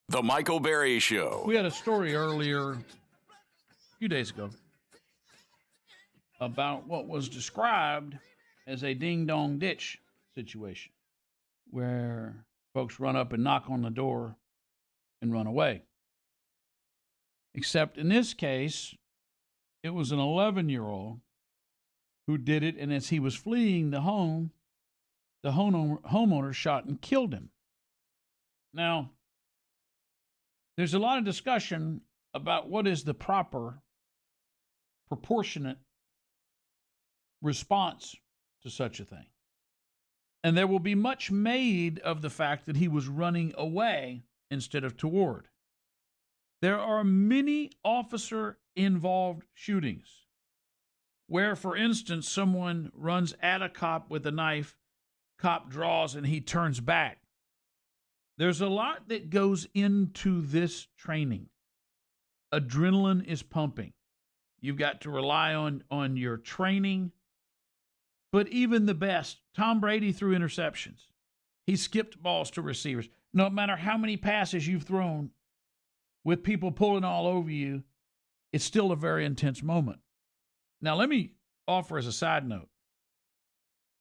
The Michael Berry Show. We had a story earlier, a few days ago, about what was described as a ding-dong ditch situation, where folks run up and knock on the door and run away. Except in this case, it was an 11-year-old who did it, and as he was fleeing the home, the homeowner shot and killed him. Now, there's a lot of discussion about what is the proper, proportionate response to such a thing. And there will be much made of the fact that he was running away instead of toward. There are many officer-involved shootings where, for instance, someone runs at a cop with a knife, cop draws, and he turns back. There's a lot that goes into this training. Adrenaline is pumping. You've got to rely on your training. But even the best, Tom Brady threw interceptions. He skipped balls to receivers. No matter how many passes you've thrown with people pulling all over you, it's still a very intense moment. Now, let me offer as a side note,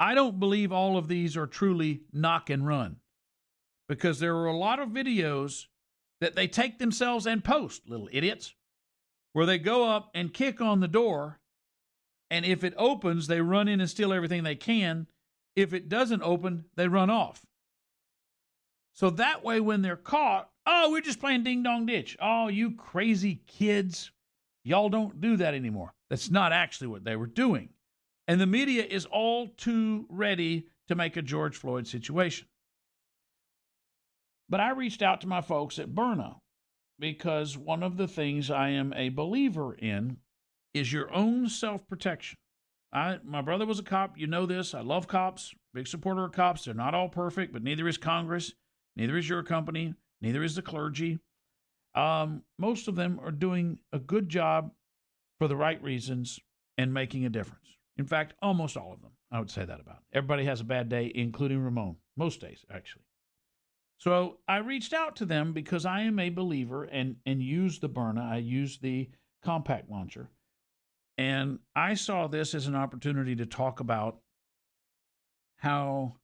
I don't believe all of these are truly knock and run, because there are a lot of videos that they take themselves and post, little idiots, where they go up and kick on the door, and if it opens, they run in and steal everything they can. If it doesn't open, they run off. So that way, when they're caught, oh, we're just playing ding-dong ditch. Oh, you crazy kids. Y'all don't do that anymore. That's not actually what they were doing. And the media is all too ready to make a George Floyd situation. But I reached out to my folks at Byrna because one of the things I am a believer in is your own self-protection. My brother was a cop. You know this. I love cops. Big supporter of cops. They're not all perfect, but neither is Congress. Neither is your company. Neither is the clergy. Most of them are doing a good job for the right reasons and making a difference. In fact, almost all of them, I would say that about. Everybody has a bad day, including Ramon. Most days, actually. So I reached out to them because I am a believer and use the Byrna. I use the compact launcher. And I saw this as an opportunity to talk about how,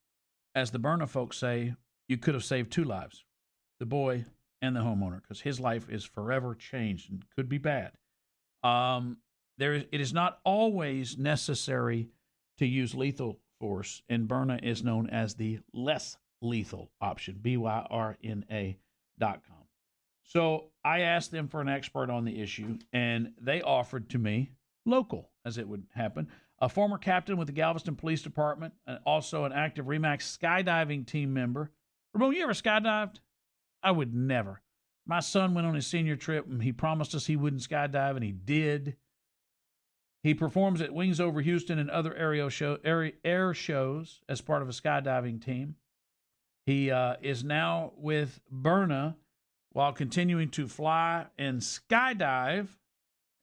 as the Byrna folks say, you could have saved two lives, the boy and the homeowner, because his life is forever changed and could be bad. It is not always necessary to use lethal force, and Byrna is known as the less lethal option, Byrna.com. So I asked them for an expert on the issue, and they offered to me, local as it would happen, a former captain with the Galveston Police Department, and also an active REMAX skydiving team member. Ramon, you ever skydived? I would never. My son went on his senior trip, and he promised us he wouldn't skydive, and he did. He performs at Wings Over Houston and other air shows as part of a skydiving team. He is now with Byrna while continuing to fly and skydive,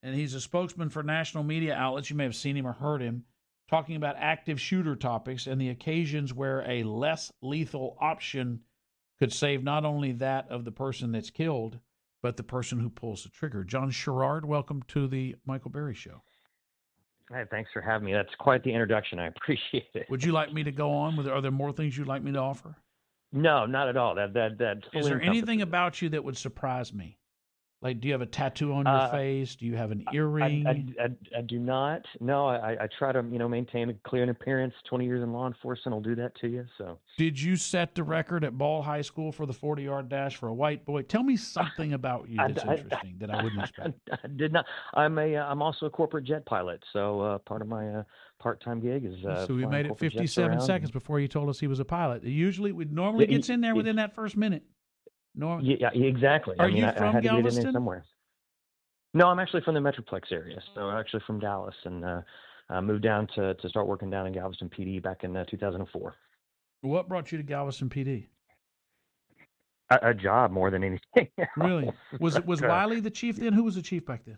and he's a spokesman for national media outlets. You may have seen him or heard him talking about active shooter topics and the occasions where a less lethal option could save not only that of the person that's killed, but the person who pulls the trigger. John Schirard, welcome to the Michael Berry Show. Hey, thanks for having me. That's quite the introduction. I appreciate it. Would you like me to go on? Are there more things you'd like me to offer? No, not at all. That Is there anything about you that would surprise me? Like, do you have a tattoo on your face? Do you have an earring? I do not. No, I try to maintain a clear appearance. 20 years in law enforcement will do that to you. So, did you set the record at Ball High School for the 40-yard dash for a white boy? Tell me something about you that's interesting that I wouldn't expect. I did not. I'm also a corporate jet pilot. So part of my part-time gig is. So we made it 57 seconds before you told us he was a pilot. Usually, it normally gets in there within that first minute. Yeah, exactly. Are you I from had to Galveston? get in there somewhere. No, I'm actually from the Metroplex area. So I'm actually from Dallas, and moved down to start working down in Galveston PD back in 2004. What brought you to Galveston PD? A job more than anything else. Really? Was Wiley the chief then? Who was the chief back then?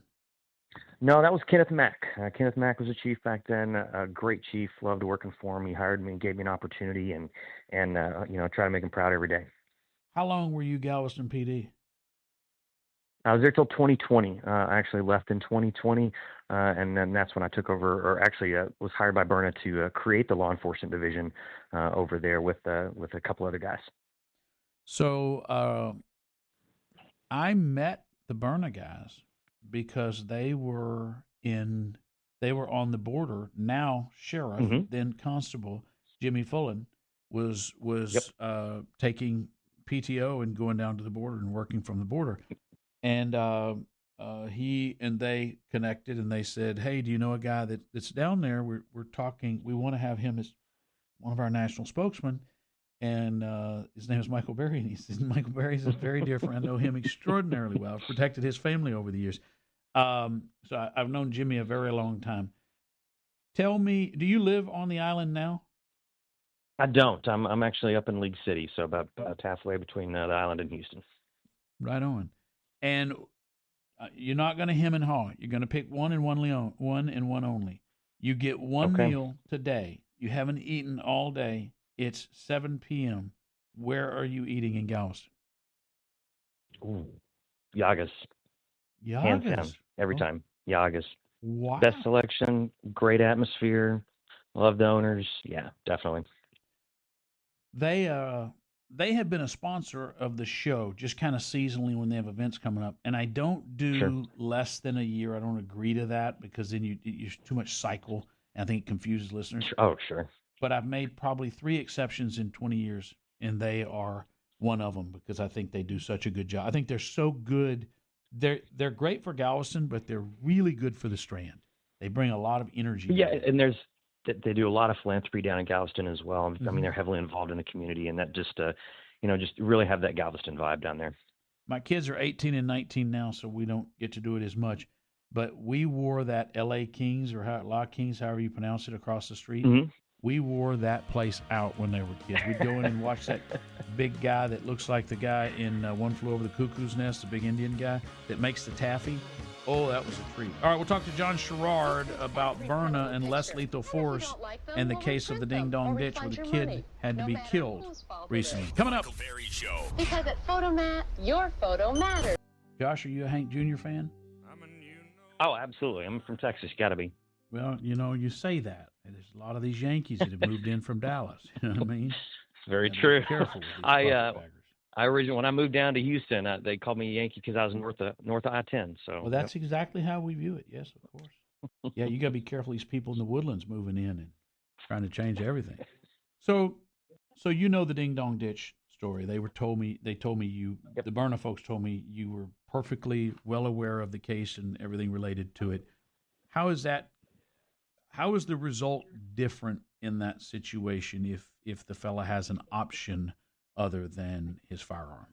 No, that was Kenneth Mack. Kenneth Mack was the chief back then. A great chief. Loved working for him. He hired me and gave me an opportunity, and try to make him proud every day. How long were you Galveston PD? I was there till 2020. I actually left in 2020, and then that's when I took over, or actually was hired by Byrna to create the law enforcement division over there with a couple other guys. So I met the Byrna guys because they were on the border. Now sheriff, Hmm. then constable Jimmy Fullen was Yep. taking PTO and going down to the border and working from the border. And he and they connected, and they said, "Hey, do you know a guy that's down there? We're talking. We want to have him as one of our national spokesmen." And his name is Michael Berry, and he says Michael Berry's a very dear friend. I know him extraordinarily well. I've protected his family over the years. I've known Jimmy a very long time. Tell me, do you live on the island now? I don't. I'm actually up in League City, so about halfway between the island and Houston. Right on. And you're not going to hem and haw. You're going to pick one and one and one only. You get one Okay. meal today. You haven't eaten all day. It's 7 p.m. Where are you eating in Galveston? Ooh, Yagas, hands down, Yagas. every Oh, time. Yagas, best wow. selection, great atmosphere, love the owners. Yeah, definitely. They they have been a sponsor of the show just kind of seasonally when they have events coming up, and I don't Sure. do less than a year. I don't agree to that because then you too much cycle, and I think it confuses listeners. Sure. Oh, sure. But I've made probably three exceptions in 20 years, and they are one of them because I think they do such a good job. I think they're so good. They're great for Galveston, but they're really good for the Strand. They bring a lot of energy Yeah, down there. and they do a lot of philanthropy down in Galveston as well. I mean, Hmm. they're heavily involved in the community, and that just just really have that Galveston vibe down there. My kids are 18 and 19 now, so we don't get to do it as much. But we wore that L.A. Kings or La Kings, however you pronounce it, across the street. Hmm. We wore that place out when they were kids. We'd go in and watch that big guy that looks like the guy in One Flew Over the Cuckoo's Nest, the big Indian guy that makes the taffy. Oh, that was a treat. All right, we'll talk to John Schirard about Byrna and less lethal force and the case of the Ding Dong Ditch where the kid had to be killed recently. Coming up. Because at Photomat, your photo matters. Josh, are you a Hank Jr. fan? Oh, absolutely. I'm from Texas. Got to be. Well, you say that. There's a lot of these Yankees that have moved in from Dallas. You know what I mean? It's very Gotta true. be careful with these I carpetbaggers. I originally when I moved down to Houston, they called me Yankee because I was north of I-10. So Well, that's exactly how we view it. Yes, of course. Yeah, you got to be careful. These people in the woodlands moving in and trying to change everything. So, so you know the Ding Dong Ditch story. They told me Yep. the Byrna folks told me you were perfectly well aware of the case and everything related to it. How is that? How is the result different in that situation if the fella has an option other than his firearm?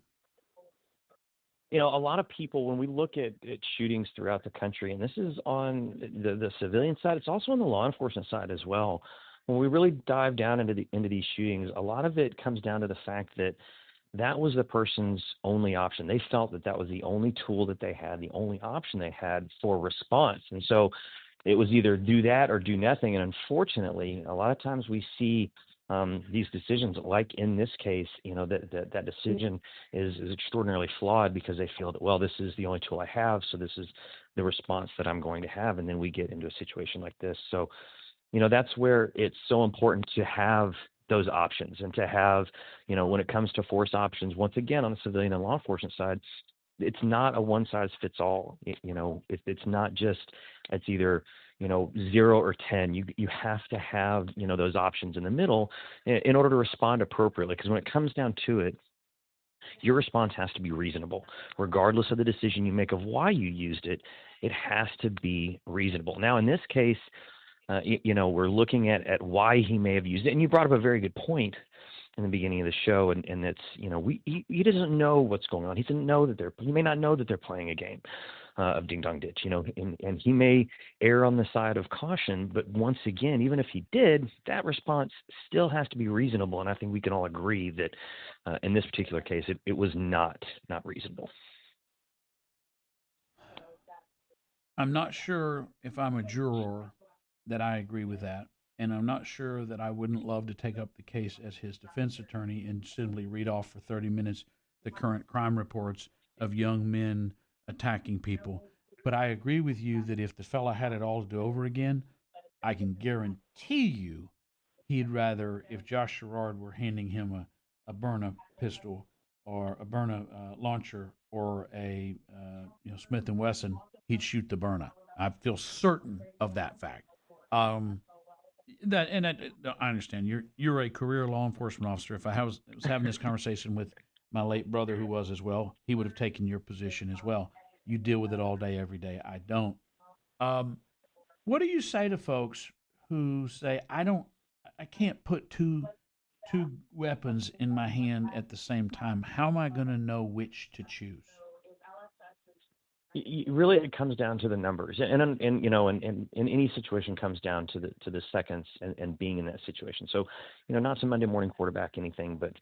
A lot of people, when we look at shootings throughout the country, and this is on the civilian side, it's also on the law enforcement side as well. When we really dive down into these shootings, a lot of it comes down to the fact that that was the person's only option. They felt that that was the only tool that they had, the only option they had for response. And so it was either do that or do nothing. And unfortunately, a lot of times we see these decisions, like in this case, that decision is extraordinarily flawed because they feel that, well, this is the only tool I have, so this is the response that I'm going to have. And then we get into a situation like this. So that's where it's so important to have those options and to have, when it comes to force options, once again, on the civilian and law enforcement side, it's not a one size fits all. It's not just, it's either, 0 or 10. You have to have, those options in the middle in order to respond appropriately. Because when it comes down to it, your response has to be reasonable, regardless of the decision you make of why you used it. It has to be reasonable. Now, in this case, we're looking at why he may have used it. And you brought up a very good point in the beginning of the show, and it's, he doesn't know what's going on. He may not know that they're playing a game of Ding Dong Ditch, and he may err on the side of caution. But once again, even if he did, that response still has to be reasonable. And I think we can all agree that in this particular case, it was not reasonable. I'm not sure if I'm a juror that I agree with that. And I'm not sure that I wouldn't love to take up the case as his defense attorney and simply read off for 30 minutes the current crime reports of young men attacking people. But I agree with you that if the fella had it all to do over again, I can guarantee you he'd rather, if Josh Schirard were handing him a Byrna pistol or a Byrna launcher or a Smith and Wesson, he'd shoot the Byrna. I feel certain of that fact. Um, I understand you're a career law enforcement officer. If I was having this conversation with my late brother, who was as well, he would have taken your position as well. You deal with it all day, every day. I don't. Um, what do you say to folks who say, I can't put two weapons in my hand at the same time? How am I going to know which to choose? Really, it comes down to the numbers, and in any situation comes down to the seconds and being in that situation. So, not some Monday morning quarterback anything, but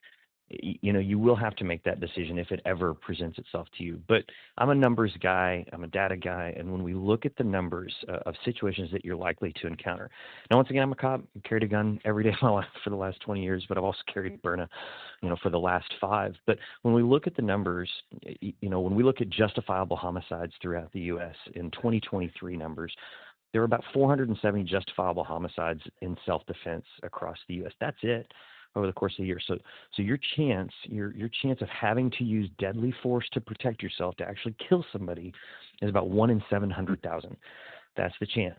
you will have to make that decision if it ever presents itself to you. But I'm a numbers guy, I'm a data guy, and when we look at the numbers of situations that you're likely to encounter. Now, once again, I'm a cop. I carried a gun every day of my life for the last 20 years, but I've also carried Byrna, for the last 5. But when we look at the numbers, when we look at justifiable homicides throughout the U.S. in 2023 numbers, there are about 470 justifiable homicides in self-defense across the U.S. That's it over the course of the year. So your chance of having to use deadly force to protect yourself, to actually kill somebody, is about 1 in 700,000. That's the chance.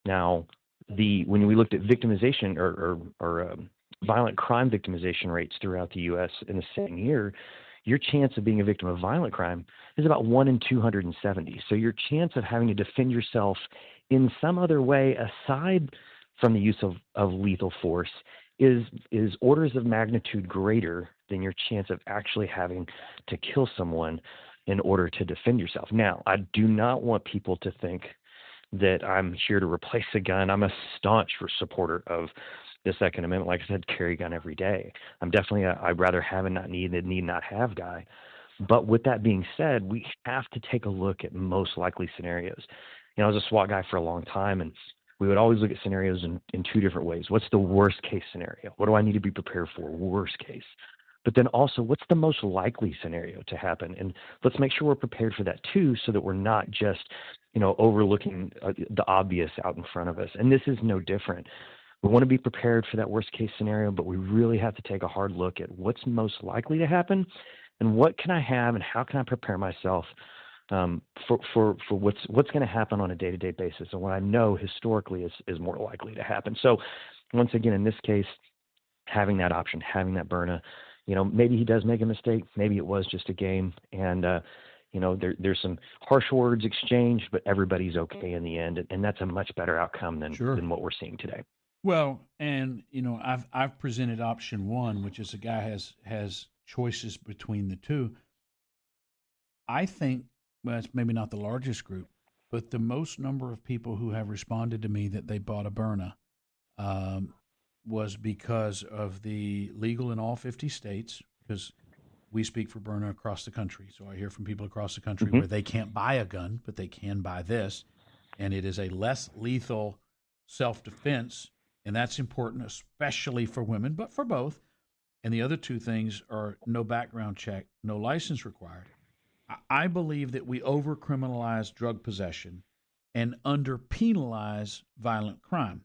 Now, when we looked at victimization or violent crime victimization rates throughout the U.S. in the same year, your chance of being a victim of violent crime is about 1 in 270. So your chance of having to defend yourself in some other way aside from the use of lethal force is orders of magnitude greater than your chance of actually having to kill someone in order to defend yourself. Now, I do not want people to think that I'm here to replace a gun. I'm a staunch supporter of the Second Amendment. Like I said, carry a gun every day. I'm definitely I'd rather have and not need than need not have guy. But with that being said, we have to take a look at most likely scenarios. I was a SWAT guy for a long time, and we would always look at scenarios in 2 different ways. What's the worst case scenario? What do I need to be prepared for? Worst case. But then also, what's the most likely scenario to happen? And let's make sure we're prepared for that too, so that we're not just, overlooking the obvious out in front of us. And this is no different. We want to be prepared for that worst case scenario, but we really have to take a hard look at what's most likely to happen and what can I have and how can I prepare myself for what's going to happen on a day-to-day basis, and what I know historically is more likely to happen. So once again, in this case, having that option, having that Byrna, maybe he does make a mistake, maybe it was just a game, and there's some harsh words exchanged, but everybody's okay in the end, and that's a much better outcome than what we're seeing today. Well, and I've presented option 1, which is a guy has choices between the two. I think, well, it's maybe not the largest group, but the most number of people who have responded to me that they bought a Byrna was because of the legal in all 50 states, because we speak for Byrna across the country. So I hear from people across the country where they can't buy a gun, but they can buy this, and it is a less lethal self-defense, and that's important, especially for women, but for both. And the other 2 things are no background check, no license required. I believe that we over-criminalize drug possession and under-penalize violent crime.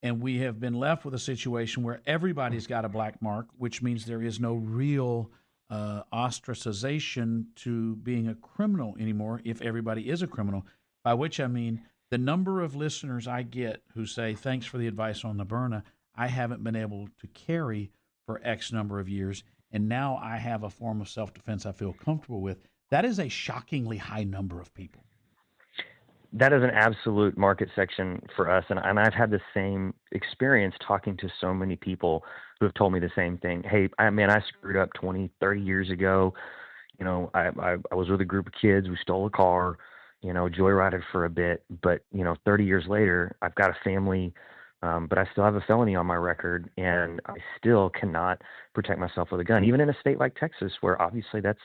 And we have been left with a situation where everybody's got a black mark, which means there is no real ostracization to being a criminal anymore if everybody is a criminal, by which I mean the number of listeners I get who say, thanks for the advice on the Byrna, I haven't been able to carry for X number of years, and now I have a form of self-defense I feel comfortable with. That is a shockingly high number of people. That is an absolute market section for us. And I've had the same experience talking to so many people who have told me the same thing. Hey, I screwed up 20, 30 years ago. I was with a group of kids. We stole a car, joyrided for a bit. But, 30 years later, I've got a family, but I still have a felony on my record, and I still cannot protect myself with a gun, even in a state like Texas, where obviously that's,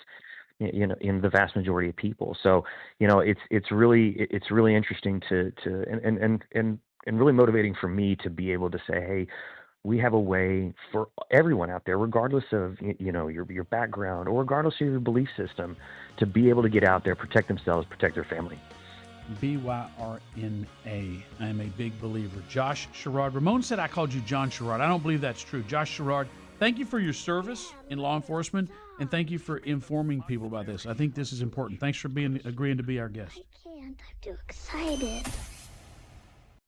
in the vast majority of people. So, it's really interesting to and really motivating for me to be able to say, hey, we have a way for everyone out there, regardless of your background or regardless of your belief system, to be able to get out there, protect themselves, protect their family. BYRNA. I am a big believer. Josh Schirard. Ramon said I called you John Schirard. I don't believe that's true. Josh Schirard, thank you for your service in law enforcement, and thank you for informing people about this. I think this is important. Thanks for agreeing to be our guest. I can't. I'm too excited.